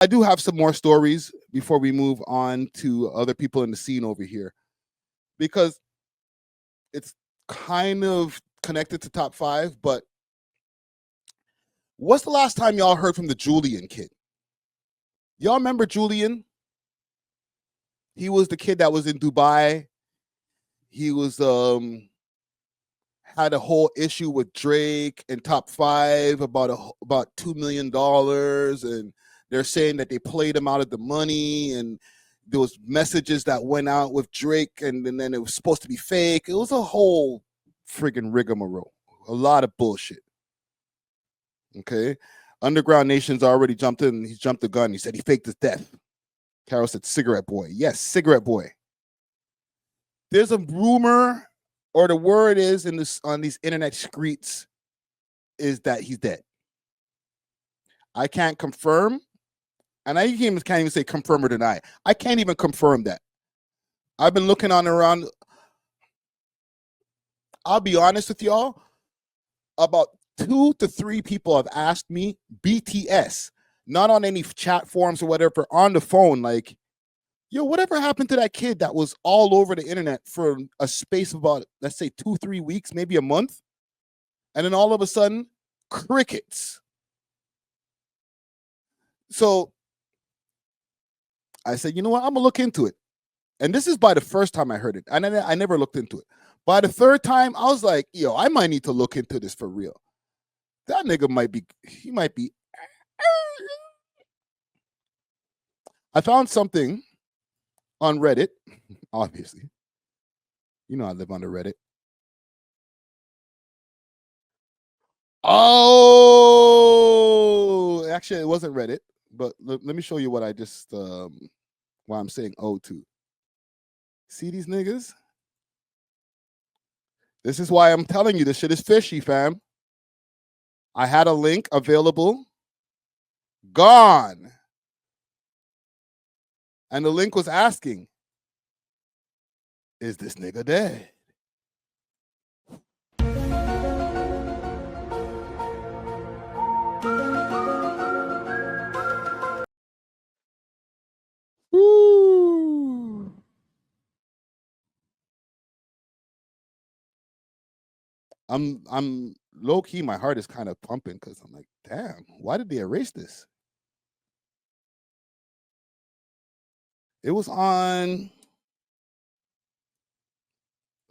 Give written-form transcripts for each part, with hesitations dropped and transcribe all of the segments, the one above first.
I do have some more stories before we move on to other people in the scene over here, because it's kind of connected to top 5. But what's the last time y'all heard from the Julian kid? Y'all remember Julian? He was the kid that was in Dubai. He was had a whole issue with Drake and Top 5 about $2 million, and they're saying that they played him out of the money, and there was messages that went out with Drake, and then it was supposed to be fake. It was a whole friggin' rigmarole, a lot of bullshit. Okay, Underground Nation's already jumped in. He's jumped the gun. He said he faked his death. Carol said cigarette boy. Yes, cigarette boy. There's a rumor, or the word is on these internet streets, is that he's dead. I can't confirm, and I can't even say confirm or deny. I can't even confirm that. I've been looking on around. I'll be honest with y'all. About 2 to 3 people have asked me BTS, not on any chat forums or whatever, on the phone, like, yo, whatever happened to that kid that was all over the internet for a space of about, let's say, 2-3 weeks, maybe a month, and then all of a sudden, crickets. So I said, you know what? I'm gonna look into it. And this is by the first time I heard it, and I never looked into it. By the third time, I was like, yo, I might need to look into this for real. That nigga might be. I found something on Reddit, obviously. You know I live on the Reddit. Oh, actually, it wasn't Reddit, but let me show you what I just, why I'm saying to. See these niggas? This is why I'm telling you this shit is fishy, fam. I had a link available, gone. And the link was asking, is this nigga dead? Woo. I'm low key, my heart is kind of pumping because I'm like, damn, why did they erase this? It was on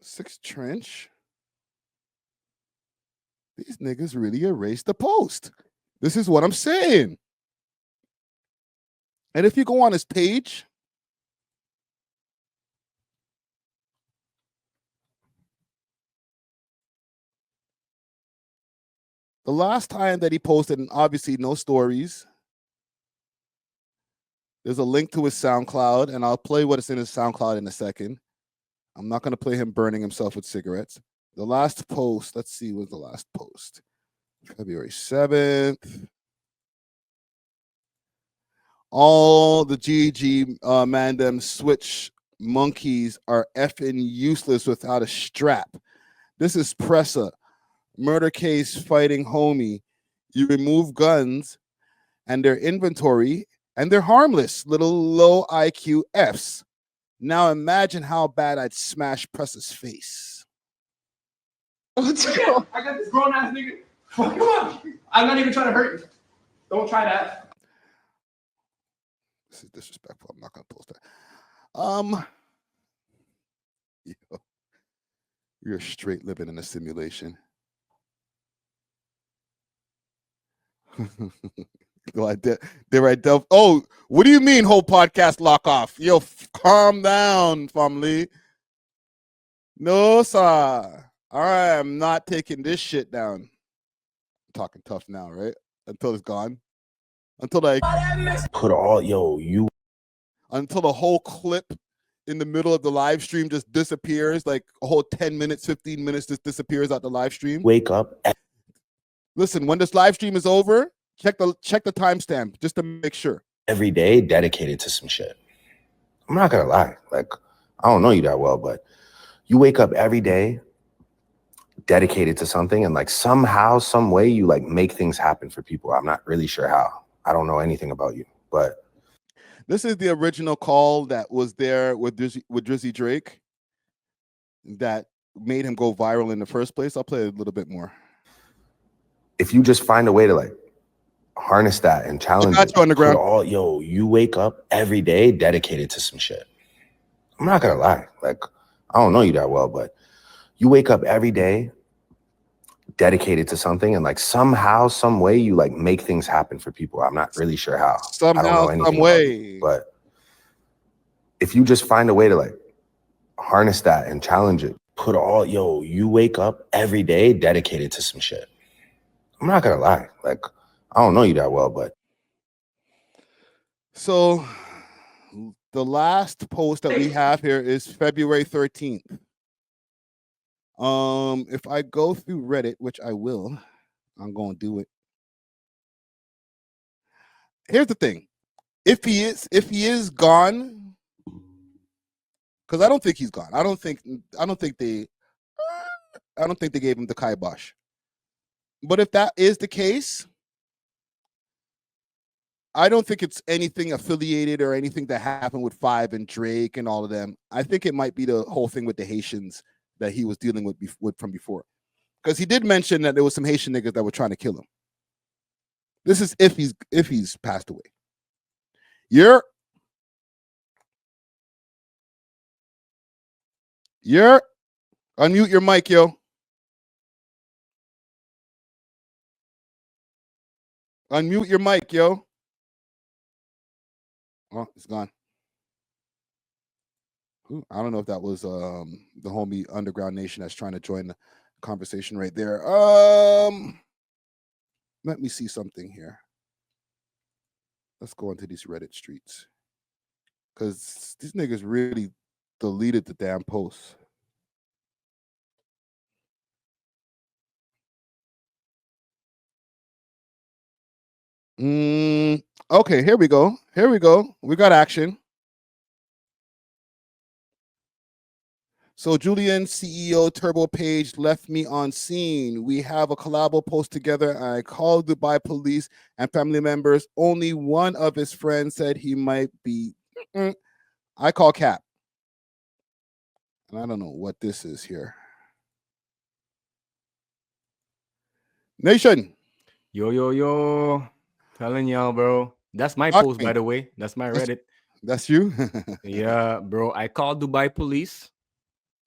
6th Trench. These niggas really erased the post. This is what I'm saying. And if you go on his page, the last time that he posted, and obviously no stories, there's a link to his SoundCloud, and I'll play what is in his SoundCloud in a second. I'm not going to play him burning himself with cigarettes. The last post, let's see, was the last post. February 7th. All the GG Mandem Switch monkeys are effing useless without a strap. This is Pressa. Murder case fighting homie. You remove guns and their inventory, and they're harmless, little low IQ Fs. Now imagine how bad I'd smash Pressa's face. I got this grown ass nigga. Come on. I'm not even trying to hurt you. Don't try that. This is disrespectful. I'm not gonna post that. Yo, you're straight living in a simulation. Oh, what do you mean whole podcast lock off? Yo, calm down, family. No, sir. All right, I'm not taking this shit down. I'm talking tough now, right? Until it's gone. Until I put all until the whole clip in the middle of the live stream just disappears, like a whole 10 minutes, 15 minutes just disappears out the live stream. Wake up. Listen, when this live stream is over, check the timestamp just to make sure. Every day dedicated to some shit. I'm not gonna lie. Like, I don't know you that well, but you wake up every day dedicated to something, and like somehow, some way you like make things happen for people. I'm not really sure how. I don't know anything about you. but This is the original call that was there with Drizzy Drake that made him go viral in the first place. I'll play a little bit more. if you just find a way to like harness that and challenge got it, you, Underground. You wake up every day dedicated to some shit. I'm not gonna lie, like I don't know you that well, but you wake up every day dedicated to something, and like somehow, some way, you like make things happen for people. I'm not really sure how. I don't know anything about you, but if you just find a way to like harness that and challenge it, you wake up every day dedicated to some shit. I'm not gonna lie, like I don't know you that well, but so the last post that we have here is February 13th. If I go through Reddit, which I will, I'm going to do it. Here's the thing. If he is gone, because I don't think he's gone. I don't think they gave him the kibosh. But if that is the case, I don't think it's anything affiliated or anything that happened with Five and Drake and all of them. I think it might be the whole thing with the Haitians that he was dealing with from before. Because he did mention that there was some Haitian niggas that were trying to kill him. This is if he's passed away. You're unmute your mic, yo. Unmute your mic, yo. Oh, it's gone. Ooh, I don't know if that was the homie Underground Nation that's trying to join the conversation right there. Let me see something here. Let's go into these Reddit streets. Because these niggas really deleted the damn post. Okay, here we go. We got action. So Julian, CEO Turbo Page left me on scene. We have a collabo post together. I called Dubai police and family members. Only one of his friends said he might be. I call Cap. And I don't know what this is here. Nation. Yo. Telling y'all, bro. That's my Talk post, me. by the way. That's my Reddit. That's you? Yeah, bro. I called Dubai police.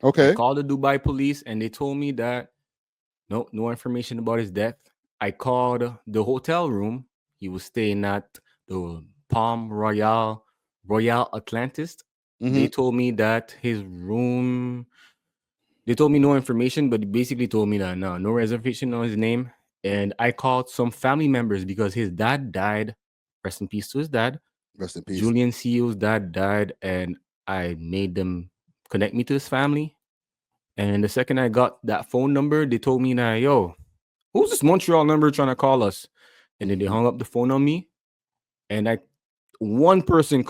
Okay. I called the Dubai police and they told me that no information about his death. I called the hotel room. He was staying at the Palm Royal Atlantis. They told me that his room. They told me no information, but basically told me that no reservation on his name. And I called some family members because his dad died. Rest in peace to his dad. Rest in peace. Julian CEO's dad died, and I made them connect me to his family. And the second I got that phone number, they told me that, yo, who's this Montreal number trying to call us? And then they hung up the phone on me. And one person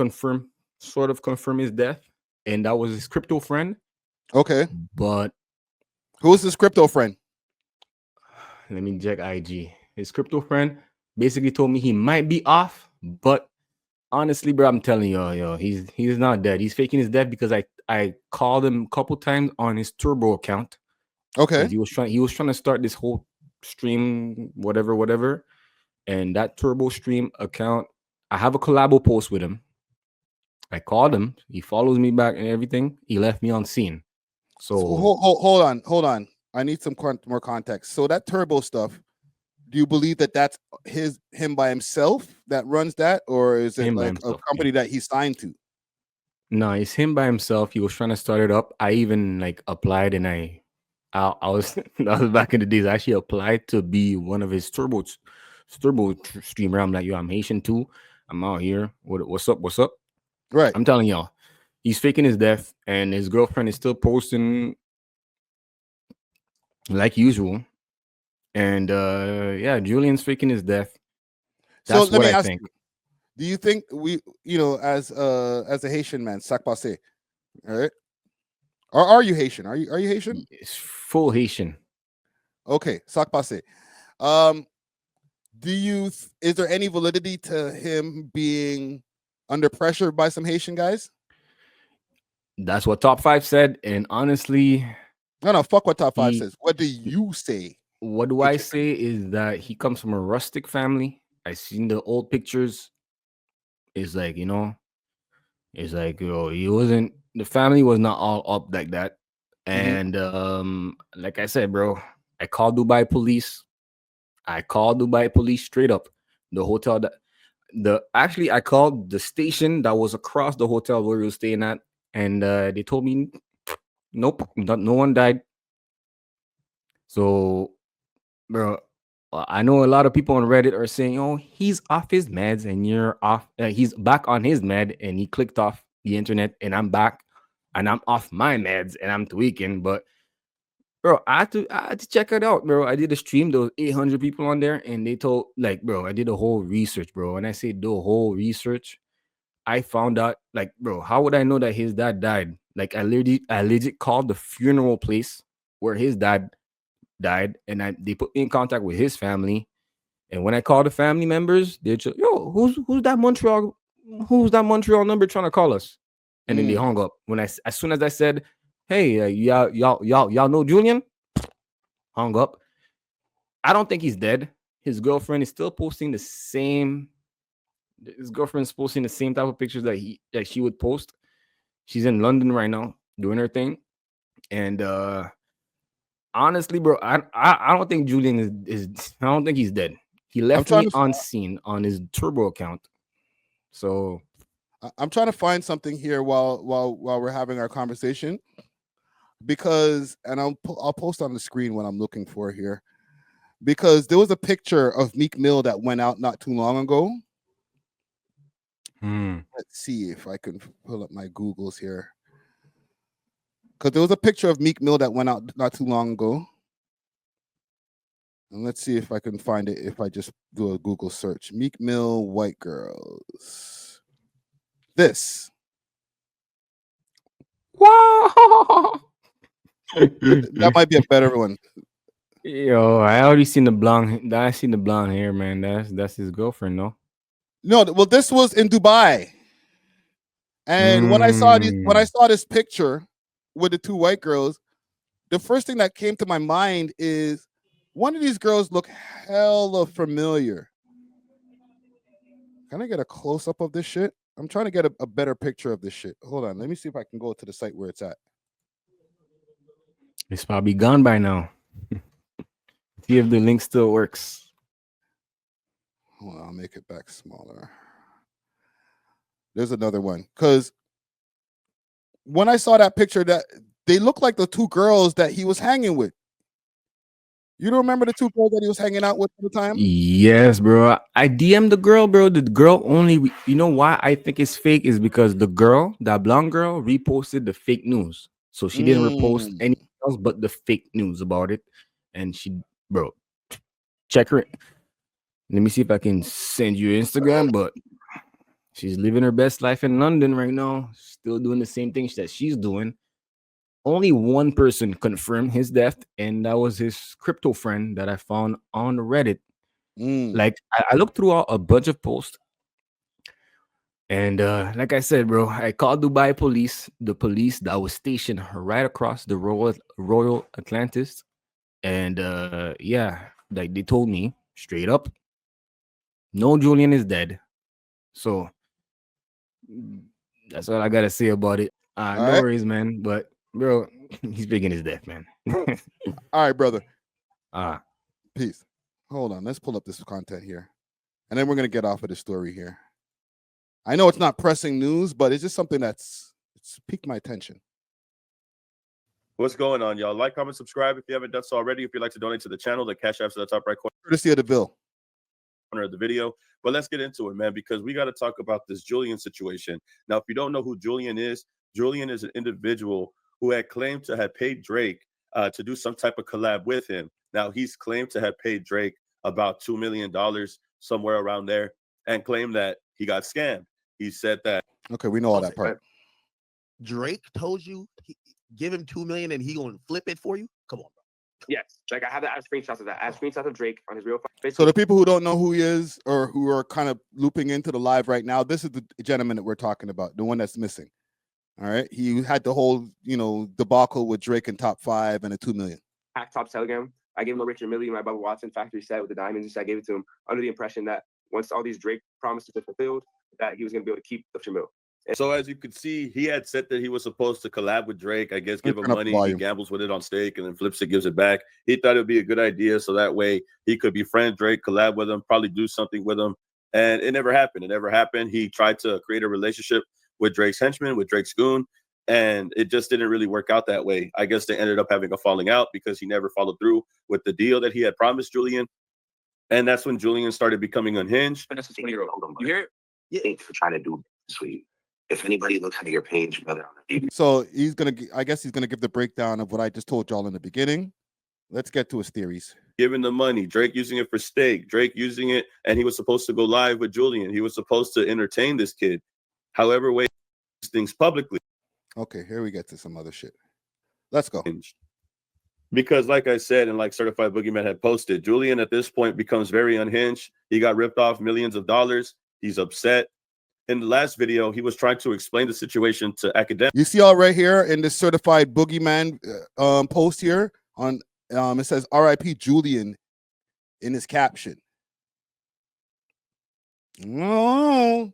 sort of confirmed his death, and that was his crypto friend. Okay. But who's his crypto friend? Let me check IG. His crypto friend basically told me he might be off, but honestly, bro, I'm telling you, yo, he's not dead. He's faking his death because I called him a couple times on his Turbo account. Okay. He was trying to start this whole stream, whatever. And that Turbo stream account, I have a collabo post with him. I called him. He follows me back and everything. He left me on scene. So hold on. I need some more context. So that Turbo stuff, do you believe that that's him by himself that runs that, or is it like a company that he signed to? No, it's him by himself. He was trying to start it up. I even like applied, and I was that was back in the days. I actually applied to be one of his turbo streamer. I'm like, yo, I'm Haitian too. I'm out here. What's up? Right. I'm telling y'all, he's faking his death, and his girlfriend is still posting like usual. And yeah, Julian's faking his death. That's so let me what I ask think. you, do you think we, as a Haitian man, sac passé, all right? Or are you Haitian? Are you Haitian? It's full Haitian. Okay, sac passé. Is there any validity to him being under pressure by some Haitian guys? That's what Top 5 said, and honestly, No, fuck what Top 5 he. says. What do you say? What do I say is that he comes from a rustic family. I seen the old pictures. It's like, it's like, he wasn't, the family was not all up like that. And like I said, bro, I called Dubai police. I called Dubai police straight up. The hotel that actually I called the station that was across the hotel where we were staying at, and they told me nope, no one died. So, bro, I know a lot of people on Reddit are saying, "Oh, he's off his meds, and you're off. He's back on his med, and he clicked off the internet, and I'm back, and I'm off my meds, and I'm tweaking." But bro, I had to check it out, bro. I did a stream. There was 800 people on there, and they told, like, bro, I did a whole research, bro. And I say the whole research, I found out, like, bro, how would I know that his dad died? Like, I legit called the funeral place where his dad died, and they put me in contact with his family. And when I called the family members, they're just, yo, who's that Montreal number trying to call us? And then they hung up. As soon as I said, hey, y'all know Julian, hung up. I don't think he's dead. His girlfriend is still posting the same. His girlfriend's posting the same type of pictures that she would post. She's in London right now doing her thing. And honestly, bro, I don't think Julian is I don't think he's dead. He left me on scene on his Turbo account. So I'm trying to find something here while we're having our conversation, because, and I'll post on the screen what I'm looking for here, because there was a picture of Meek Mill that went out not too long ago. Let's see if I can pull up my Googles here, because there was a picture of Meek Mill that went out not too long ago. And let's see if I can find it if I just do a Google search. Meek Mill white girls. This. wow. That might be a better one. Yo, I already seen the blonde. I seen the blonde hair, man. That's his girlfriend, no? No, well, this was in Dubai. And when I saw this picture with the two white girls, the first thing that came to my mind is one of these girls look hella familiar. Can I get a close-up of this shit? I'm trying to get a better picture of this shit. Hold on. Let me see if I can go to the site where it's at. It's probably gone by now. See if the link still works. Hold on, I'll make it back smaller. There's another one. Because when I saw that picture, that they look like the two girls that he was hanging with. You don't remember the two girls that he was hanging out with at the time? Yes, bro. I DM'd the girl, bro. The girl only, you know why I think it's fake is because the girl, that blonde girl, reposted the fake news. So she didn't repost anything else but the fake news about it. And she, bro, check her. Let me see if I can send you Instagram, but she's living her best life in London right now, still doing the same things that she's doing. Only one person confirmed his death, and that was his crypto friend that I found on Reddit. Like, I looked through a bunch of posts, and like I said, bro, I called Dubai police, the police that was stationed right across the Royal Atlantis, and yeah, like they told me straight up, no, Julian is dead. So that's all I gotta say about it. No worries, man. But bro, he's faking his death, man. All right, brother. Peace. Hold on. Let's pull up this content here. And then we're going to get off of the story here. I know it's not pressing news, but it's just something it's piqued my attention. What's going on, y'all? Like, comment, subscribe if you haven't done so already. If you'd like to donate to the channel, the cash app's at the top right corner. Courtesy of A.W.O.L. Of the video. But let's get into it, man, because we got to talk about this Julian situation. Now, if you don't know who Julian is an individual who had claimed to have paid Drake to do some type of collab with him. Now, he's claimed to have paid Drake about $2 million, somewhere around there, and claimed that he got scammed. He said that. Okay, we know all that part. Drake told you give him $2 million and he gonna flip it for you? Come on, bro. Yes, like I have screenshots of that. I have screenshots of Drake on his real phone. So the people who don't know who he is or who are kind of looping into the live right now, this is the gentleman that we're talking about, the one that's missing. All right, he had the whole, debacle with Drake and Top 5 and a 2 million. Hack Top Telegram. I gave him a Richard Mille, my Bubba Watson factory set with the diamonds, and so I gave it to him under the impression that once all these Drake promises were fulfilled, that he was going to be able to keep the Richard Mille. So as you could see, he had said that he was supposed to collab with Drake. I guess give him money. He gambles with it on stake and then flips it, gives it back. He thought it would be a good idea, so that way he could befriend Drake, collab with him, probably do something with him. And it never happened. It never happened. He tried to create a relationship with Drake's henchman, with Drake's goon, and it just didn't really work out that way. I guess they ended up having a falling out because he never followed through with the deal that he had promised Julian. And that's when Julian started becoming unhinged. That's a 20-year-old. You hear it? Yeah, for trying to do sweet. If anybody looks at your page, brother, so I guess he's gonna give the breakdown of what I just told y'all in the beginning. Let's get to his theories. Giving the money, Drake using it for stake, Drake using it, and he was supposed to go live with Julian. He was supposed to entertain this kid. However, way things publicly. Okay, here we get to some other shit. Let's go. Because like I said, and like Certified Boogeyman had posted, Julian at this point becomes very unhinged. He got ripped off millions of dollars. He's upset. In the last video, he was trying to explain the situation to academics. You see all right here in this Certified Boogeyman post here on it says RIP Julian in his caption. Oh,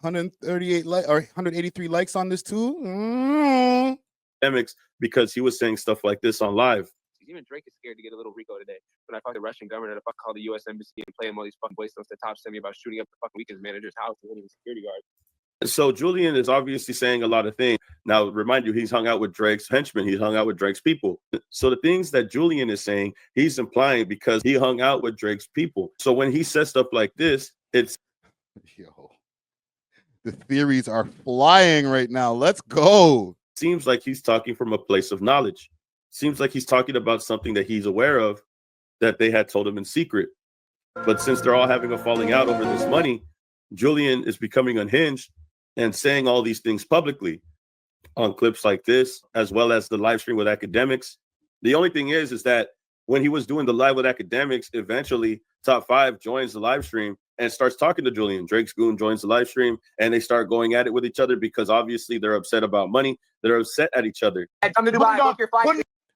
138 or 183 likes on this too. Academics, because he was saying stuff like this on live. Even Drake is scared to get a little Rico today. When I fuck the Russian government, I call the U.S. embassy and play him all these fucking voice notes that Top sent me about shooting up the fucking weekend manager's house and winning security guard. So Julian is obviously saying a lot of things. Now, remind you, he's hung out with Drake's henchmen. He's hung out with Drake's people. So the things that Julian is saying, he's implying because he hung out with Drake's people. So when he says stuff like this, it's the theories are flying right now. Let's go. Seems like he's talking from a place of knowledge. Seems like he's talking about something that he's aware of that they had told him in secret. But since they're all having a falling out over this money, Julian is becoming unhinged and saying all these things publicly on clips like this, as well as the live stream with academics. The only thing is that when he was doing the live with academics, eventually Top 5 joins the live stream and starts talking to Julian. Drake's goon joins the live stream and they start going at it with each other because obviously they're upset about money. They're upset at each other.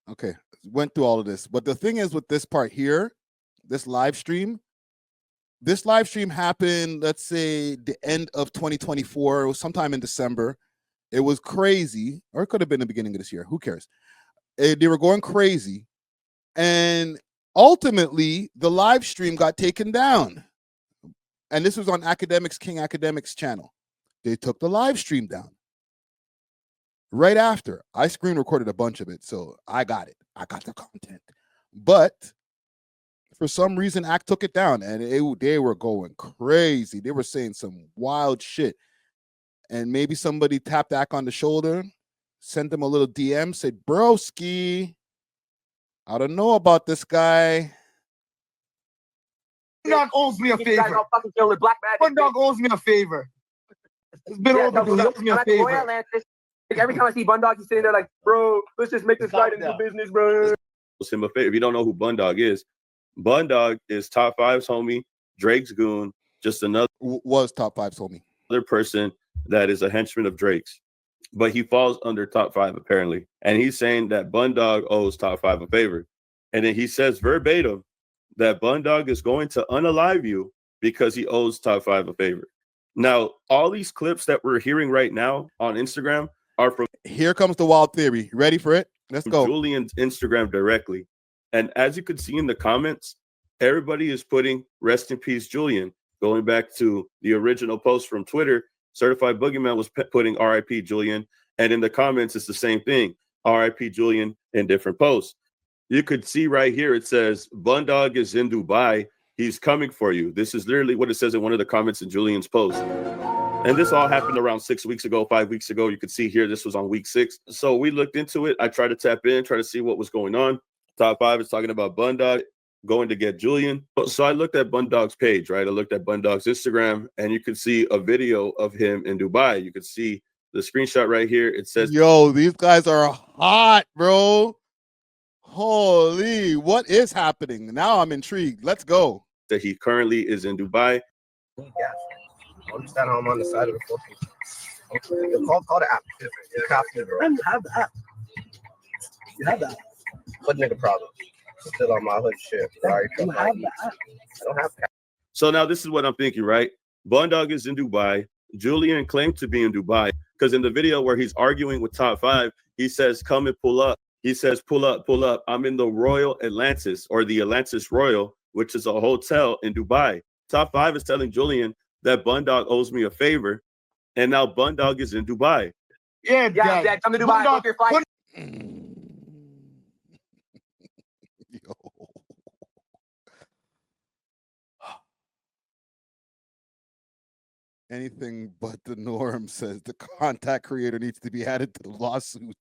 Okay, went through all of this. But the thing is with this part here, this live stream happened, let's say, the end of 2024. It was sometime in December. It was crazy, or it could have been the beginning of this year. Who cares? They were going crazy. And ultimately, the live stream got taken down. And this was on King Academics channel. They took the live stream down. Right after, I screen recorded a bunch of it, so I got it. I got the content. But for some reason, Act took it down, and they were going crazy. They were saying some wild shit. And maybe somebody tapped Act on the shoulder, sent him a little DM, said, broski, I don't know about this guy. Bundog owes me a favor. Bundog owes me a favor. It's been overdue. He owes me a favor. Every time I see Bundog, he's sitting there like, bro, let's just make this fight into business, bro. Him a favor. If you don't know who Bundog is Top 5's homie, Drake's goon, just another was Top 5's homie. Other person that is a henchman of Drake's. But he falls under Top 5 apparently. And he's saying that Bundog owes Top 5 a favor. And then he says verbatim that Bundog is going to unalive you because he owes Top 5 a favor. Now, all these clips that we're hearing right now on Instagram are from Here comes the wild theory. Ready for it? Let's go. Julian's Instagram directly. And as you could see in the comments, everybody is putting rest in peace, Julian. Going back to the original post from Twitter, Certified Boogeyman was putting RIP Julian. And in the comments, it's the same thing. RIP Julian in different posts. You could see right here, it says, Bundog is in Dubai. He's coming for you. This is literally what it says in one of the comments in Julian's post. And this all happened around 6 weeks ago, 5 weeks ago. You could see here, this was on week 6. So we looked into it. I tried to tap in, try to see what was going on. Top 5 is talking about Bundog going to get Julian. So I looked at Bundog's page, right? I looked at Bundog's Instagram, and you could see a video of him in Dubai. You could see the screenshot right here. It says, yo, these guys are hot, bro. Holy, what is happening? Now I'm intrigued. Let's go. That he currently is in Dubai. Yeah. Understand how I'm on the side of the fucking. Call the app. You copy, bro. You have the app. You have that. Hood nigga problem. Still on my hood shit. Sorry, you have the app. I don't have that. So now this is what I'm thinking, right? Bundog is in Dubai. Julian claimed to be in Dubai because in the video where he's arguing with Top 5, he says, come and pull up. He says, pull up, pull up. I'm in the Royal Atlantis, or the Atlantis Royal, which is a hotel in Dubai. Top 5 is telling Julian that Bundog owes me a favor, and now Bundog is in Dubai. Yeah, Dad, come to Dubai. Book your flight. Yo. Anything but the norm, says the contact creator needs to be added to the lawsuit.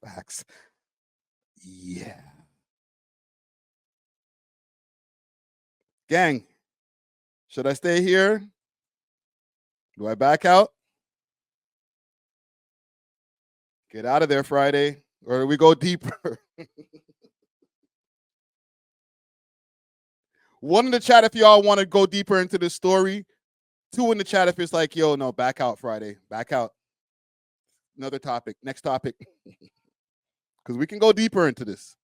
Facts. Yeah. Gang, should I stay here? Do I back out? Get out of there Friday, or do we go deeper? One in the chat if y'all want to go deeper into this story. 2 in the chat if it's like, yo, no, back out Friday. Back out. Another topic. Next topic. Because we can go deeper into this.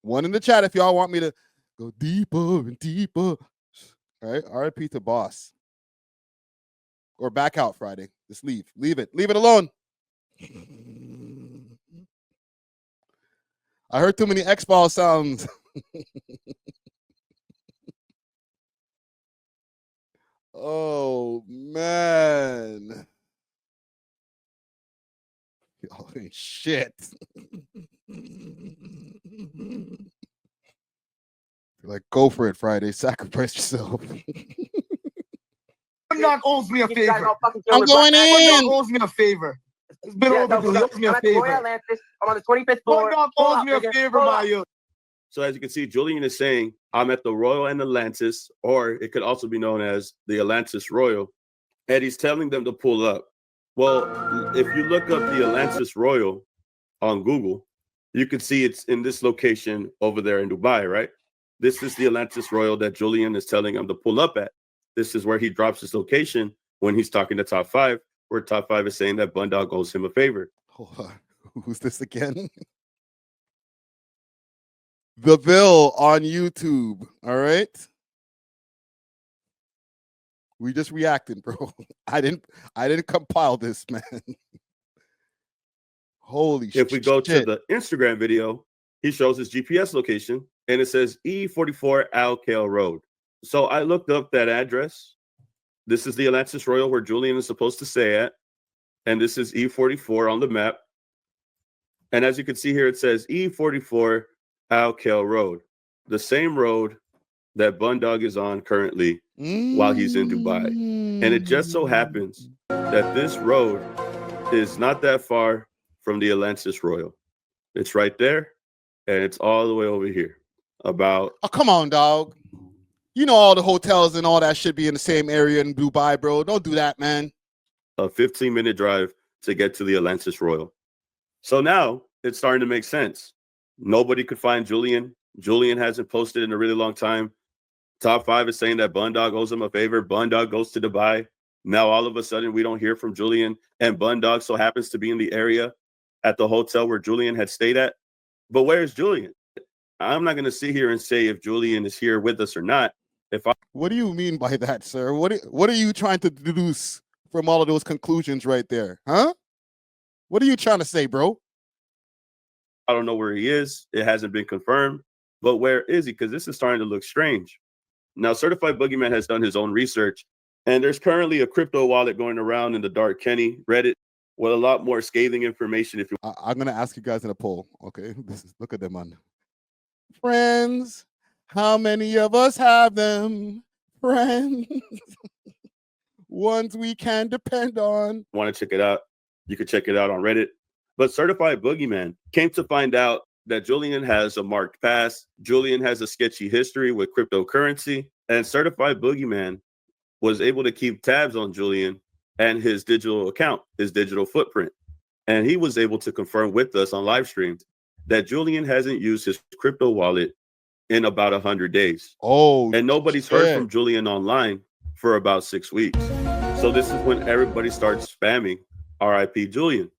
1 in the chat if y'all want me to go deeper and deeper. All right. RIP to boss. Or back out Friday. Just leave. Leave it. Leave it alone. I heard too many X-Ball sounds. Oh, man. Oh, shit. Like, go for it, Friday. Sacrifice yourself. Bundog owes me a favor. I'm going in. Bundog owes me a favor. It's been overdue. He owes me a favor. I'm on the 25th floor. Bundog owes me a favor, my youth. So as you can see, Julian is saying, I'm at the Royal and Atlantis, or it could also be known as the Atlantis Royal, and he's telling them to pull up. Well, if you look up the Atlantis Royal on Google, you can see it's in this location over there in Dubai, right? This is the Atlantis Royal that Julian is telling him to pull up at. This is where he drops his location when he's talking to Top 5, where Top 5 is saying that Bundog owes him a favor. Hold on. Who's this again? A.W.O.L on YouTube. All right. We just reacting, bro. I didn't compile this, man. Holy shit. If we go to the Instagram video, he shows his GPS location and it says E44 A.W.O.L Road. So I looked up that address. This is the Atlantis Royal where Julian is supposed to stay at. And this is E44 on the map. And as you can see here, it says E44 A.W.O.L Road, the same road that Bundog is on currently while he's in Dubai. And it just so happens that this road is not that far from the Atlantis Royal. It's right there, and it's all the way over here. About oh, come on, dog. You know all the hotels and all that should be in the same area in Dubai, bro. Don't do that, man. a 15-minute drive to get to the Atlantis Royal. So now it's starting to make sense. Nobody could find Julian. Julian hasn't posted in a really long time. Top 5 is saying that Bundog owes him a favor. Bundog goes to Dubai. Now all of a sudden we don't hear from Julian, and Bundog so happens to be in the area at the hotel where Julian had stayed at. But where's Julian? I'm not going to sit here and say if Julian is here with us or not. What do you mean by that, sir? What are you trying to deduce from all of those conclusions right there? Huh? What are you trying to say, bro? I don't know where he is. It hasn't been confirmed. But where is he? Because this is starting to look strange. Now, Certified Boogeyman has done his own research, and there's currently a crypto wallet going around in the Dark Kenny Reddit with a lot more scathing information. If you, I'm going to ask you guys in a poll. Okay, look at them on friends. How many of us have them? Friends. Ones we can depend on. Want to check it out? You can check it out on Reddit. But Certified Boogeyman came to find out that Julian has a marked past. Julian has a sketchy history with cryptocurrency, and Certified Boogeyman was able to keep tabs on Julian and his digital account, his digital footprint. and he was able to confirm with us on live stream that Julian hasn't used his crypto wallet in about 100 days. Oh, and nobody's heard from Julian online for about 6 weeks. So this is when everybody starts spamming RIP Julian.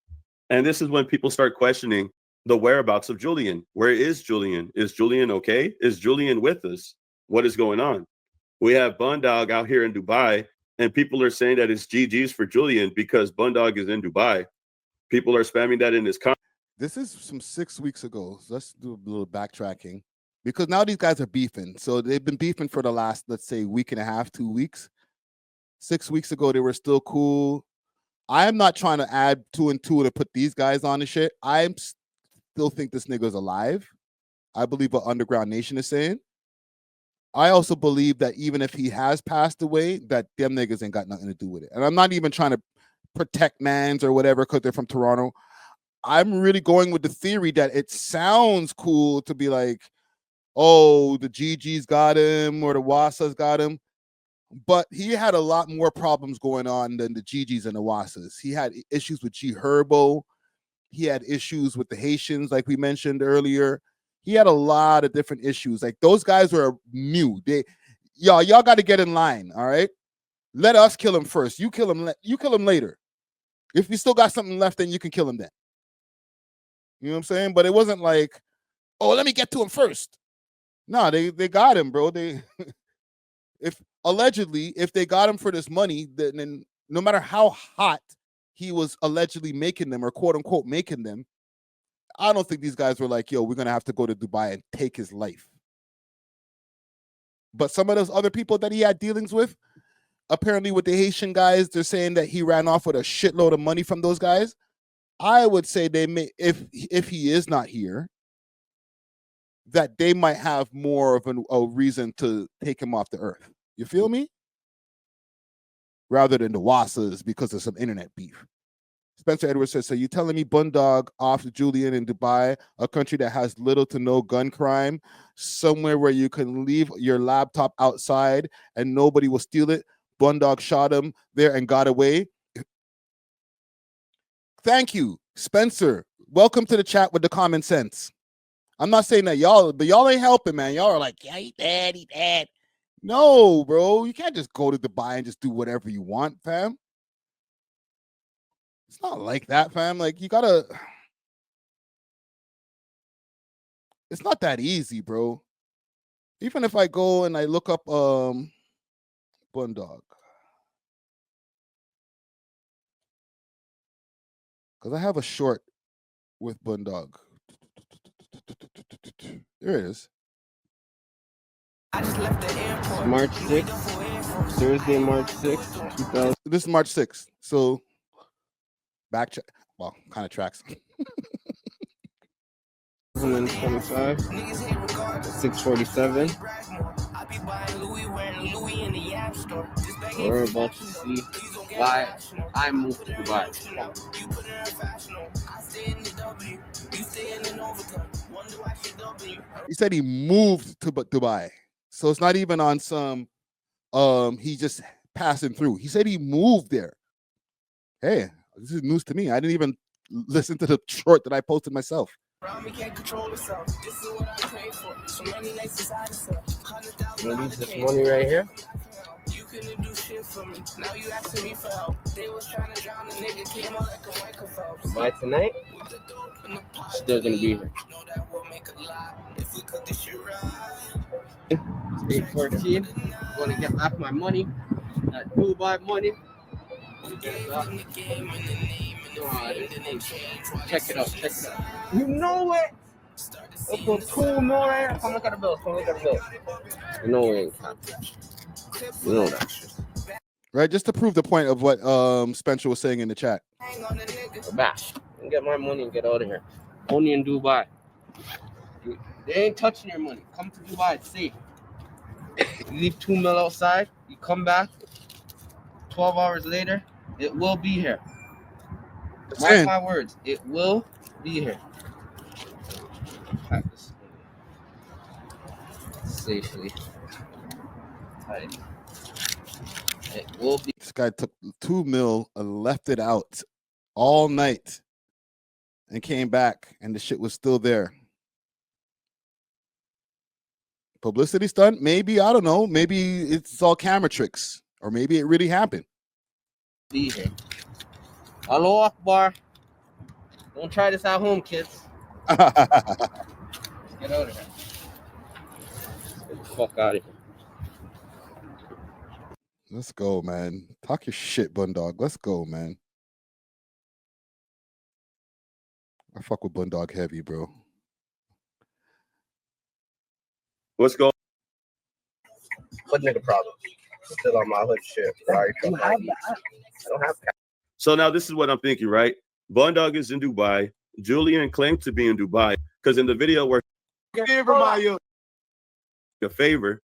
And this is when people start questioning the whereabouts of Julian. Where is Julian? Is Julian okay? Is Julian with us? What is going on? We have Bundog out here in Dubai, and people are saying that it's GG's for Julian because Bundog is in Dubai. People are spamming that in his comment. This is from 6 weeks ago. So let's do a little backtracking because now these guys are beefing. So they've been beefing for the last, let's say, week and a half, 2 weeks. 6 weeks ago, they were still cool. I'm not trying to add 2 and 2 to put these guys on the shit. I still think this nigga's alive. I believe what Underground Nation is saying. I also believe that even if he has passed away, that them niggas ain't got nothing to do with it. And I'm not even trying to protect mans or whatever because they're from Toronto. I'm really going with the theory that it sounds cool to be like, oh, the GG's got him or the Wasa's got him. But he had a lot more problems going on than the GG's and the Wasas. He had issues with G Herbo. He had issues with the Haitians, like we mentioned earlier. He had a lot of different issues. Like those guys were new. Y'all got to get in line. All right. Let us kill him first. You kill him. You kill him later. If you still got something left, then you can kill him then. You know what I'm saying? But it wasn't like, oh, let me get to him first. No, they got him, bro. If they got him for this money, then no matter how hot he was allegedly making them or quote unquote making them, I don't think these guys were like, yo, we're going to have to go to Dubai and take his life. But some of those other people that he had dealings with, apparently with the Haitian guys, they're saying that he ran off with a shitload of money from those guys. I would say they may, if he is not here, that they might have more of a reason to take him off the earth. You feel me? Rather than the Wasas because of some internet beef. Spencer Edwards says, so you telling me Bundog off Julian in Dubai, a country that has little to no gun crime, somewhere where you can leave your laptop outside and nobody will steal it? Bundog shot him there and got away. Thank you, Spencer. Welcome to the chat with the common sense. I'm not saying that y'all, but y'all ain't helping, man. Y'all are like, yeah, he dead. No, bro. You can't just go to Dubai and just do whatever you want, fam. It's not like that, fam. Like, you gotta... It's not that easy, bro. Even if I go and I look up Bundog. Because I have a short with Bundog. There it is. I just left the airport. March 6th. Thursday, March 6th, 2000. This is March 6th. So, back check. Well, kind of tracks. 125. 647. We're about to see why I moved to Dubai. He said he moved to Dubai. So it's not even on some he just passing through. He said he moved there. Hey, this is news to me. I didn't even listen to the short that I posted myself. Use this money right here. By tonight, still gonna be here. 8:14. Gonna get back my money. That Dubai money. Check it out. You know it. Let's go 2 more right here. Come look at the bill. You know it ain't happening. You know that shit. Right, just to prove the point of what Spencer was saying in the chat. Bash. Get my money and get out of here. Only in Dubai. They ain't touching your money. Come to Dubai. It's safe. You leave 2 mil outside. You come back. 12 hours later, it will be here. Mark my words. It will be here. Practice safely. Right. It will be. This guy took 2 mil and left it out all night. and came back, and the shit was still there. Publicity stunt? Maybe, I don't know. Maybe it's all camera tricks, or maybe it really happened. Be here. Hello, Akbar. Don't try this at home, kids. Get out of here. Get the fuck out of here. Let's go, man. Talk your shit, Bundog. Let's go, man. I fuck with Bundog heavy, bro. What's going? Hood nigga problem. Still on my hood shit. Sorry, I don't have. So now this is what I'm thinking, right? Bundog is in Dubai. Julian claimed to be in Dubai because in the video where a favor,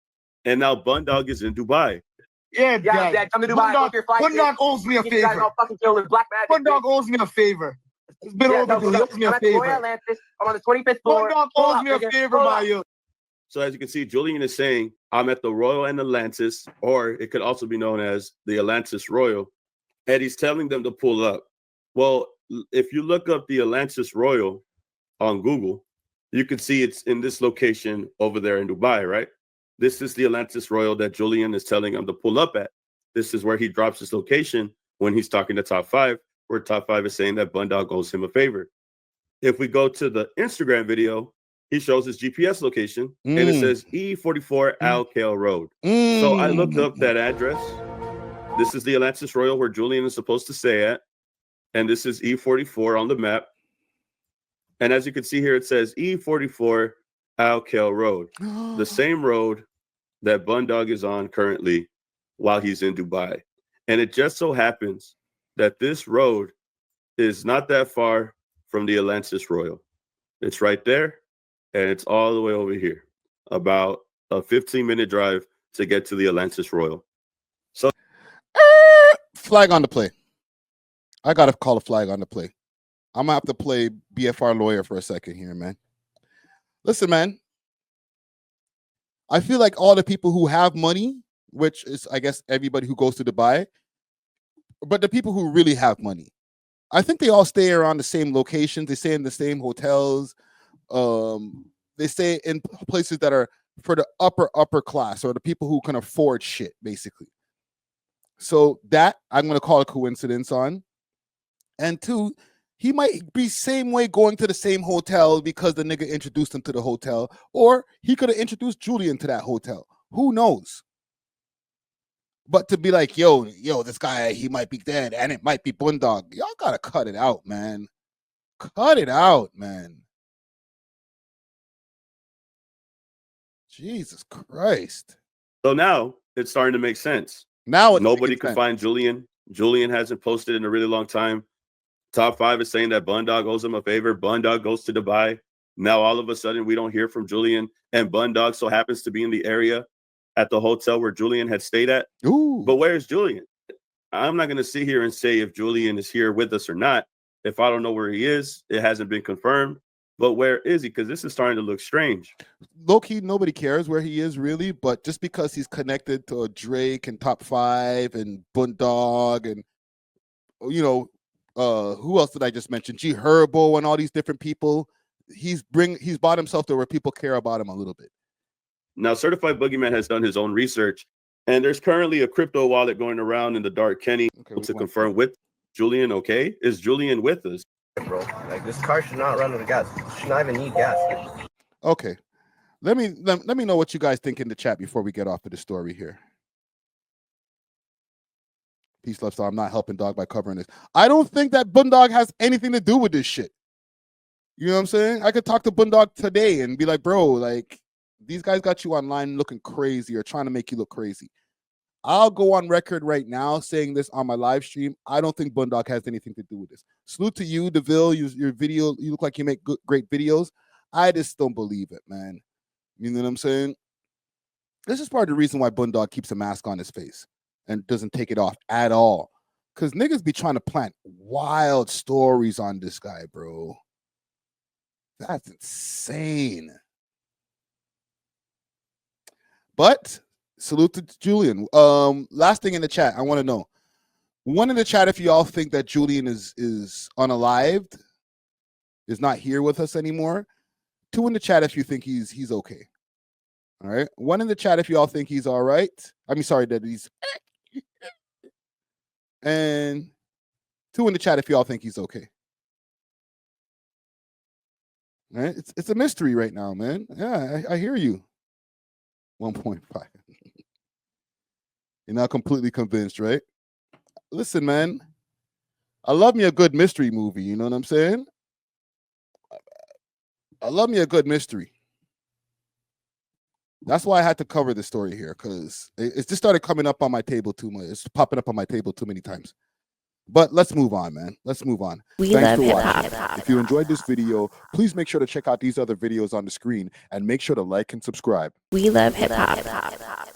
and now Bundog is in Dubai. Yeah, Dad, come to Dubai. Bundog owes me a favor. Bundog owes me a favor. It's been overdue. He owes me a favor. I'm on the 25th floor. Bundog owes me a favor, my youth. So as you can see, Julian is saying, I'm at the Royal and Atlantis, or it could also be known as the Atlantis Royal, and he's telling them to pull up. Well, if you look up the Atlantis Royal on Google, you can see it's in this location over there in Dubai, right? This is the Atlantis Royal that Julian is telling him to pull up at. This is where he drops his location when he's talking to Top 5, where Top 5 is saying that Bundog owes him a favor. If we go to the Instagram video, he shows his GPS location, and it says E44 A.W.O.L Road. So I looked up that address. This is the Atlantis Royal where Julian is supposed to stay at, and this is E44 on the map. And as you can see here, it says E44 A.W.O.L Road, the same road that Bundog is on currently while he's in Dubai. And it just so happens that this road is not that far from the Atlantis Royal. It's right there, and it's all the way over here, about a 15-minute drive to get to the Atlantis Royal. So, flag on the play. I gotta call a flag on the play. I'm gonna have to play BFR lawyer for a second here, man. Listen, man. I feel like all the people who have money, which is, I guess, everybody who goes to Dubai, but the people who really have money, I think they all stay around the same locations. They stay in the same hotels. They stay in places that are for the upper class, or the people who can afford shit, basically. So that I'm going to call a coincidence on. And two, he might be same way going to the same hotel because the nigga introduced him to the hotel, or he could have introduced Julian to that hotel. Who knows? But to be like, yo, this guy, he might be dead, and it might be Bundog. Y'all gotta cut it out, man. Cut it out, man. Jesus Christ. So now it's starting to make sense. Now nobody could find Julian. Julian hasn't posted in a really long time. Top 5 is saying that Bundog owes him a favor. Bundog goes to Dubai. Now all of a sudden we don't hear from Julian, and Bundog so happens to be in the area at the hotel where Julian had stayed at. Ooh. But where's Julian? I'm not going to sit here and say if Julian is here with us or not. If I don't know where he is, it hasn't been confirmed. But where is he? Because this is starting to look strange. Low-key, nobody cares where he is, really. But just because he's connected to Drake and Top 5 and Bundog and, you know, who else did I just mention? G Herbo and all these different people. He's brought himself to where people care about him a little bit. Now, Certified Boogeyman has done his own research, and there's currently a crypto wallet going around in the dark Kenny to confirm with Julian. Okay, is Julian with us? Bro, like this car should not run out of gas. It should not even need gas. Okay, let me know what you guys think in the chat before we get off of the story here. Peace, love, star. I'm not helping Dog by covering this. I don't think that Bundog has anything to do with this shit. You know what I'm saying? I could talk to Bundog today and be like, bro, like, these guys got you online looking crazy or trying to make you look crazy. I'll go on record right now saying this on my live stream. I don't think Bundog has anything to do with this. Salute to you, DeVille. Your video, you look like you make great videos. I just don't believe it, man. You know what I'm saying? This is part of the reason why Bundog keeps a mask on his face and doesn't take it off at all. Because niggas be trying to plant wild stories on this guy, bro. That's insane. But salute to Julian. Last thing in the chat, I want to know. One in the chat if y'all think that Julian is unalived. is not here with us anymore. 2 in the chat if you think he's okay. All right. 1 in the chat if y'all think he's all right. I mean, sorry that he's. And 2 in the chat if y'all think he's okay. All right. It's a mystery right now, man. Yeah, I hear you. 1.5. You're not completely convinced, right? Listen, man. I love me a good mystery movie. You know what I'm saying? I love me a good mystery. That's why I had to cover this story here, because it just started coming up on my table too much. It's popping up on my table too many times. But let's move on, man. Let's move on. Thanks for watching. If you enjoyed this video, please make sure to check out these other videos on the screen and make sure to like and subscribe. We love hip hop.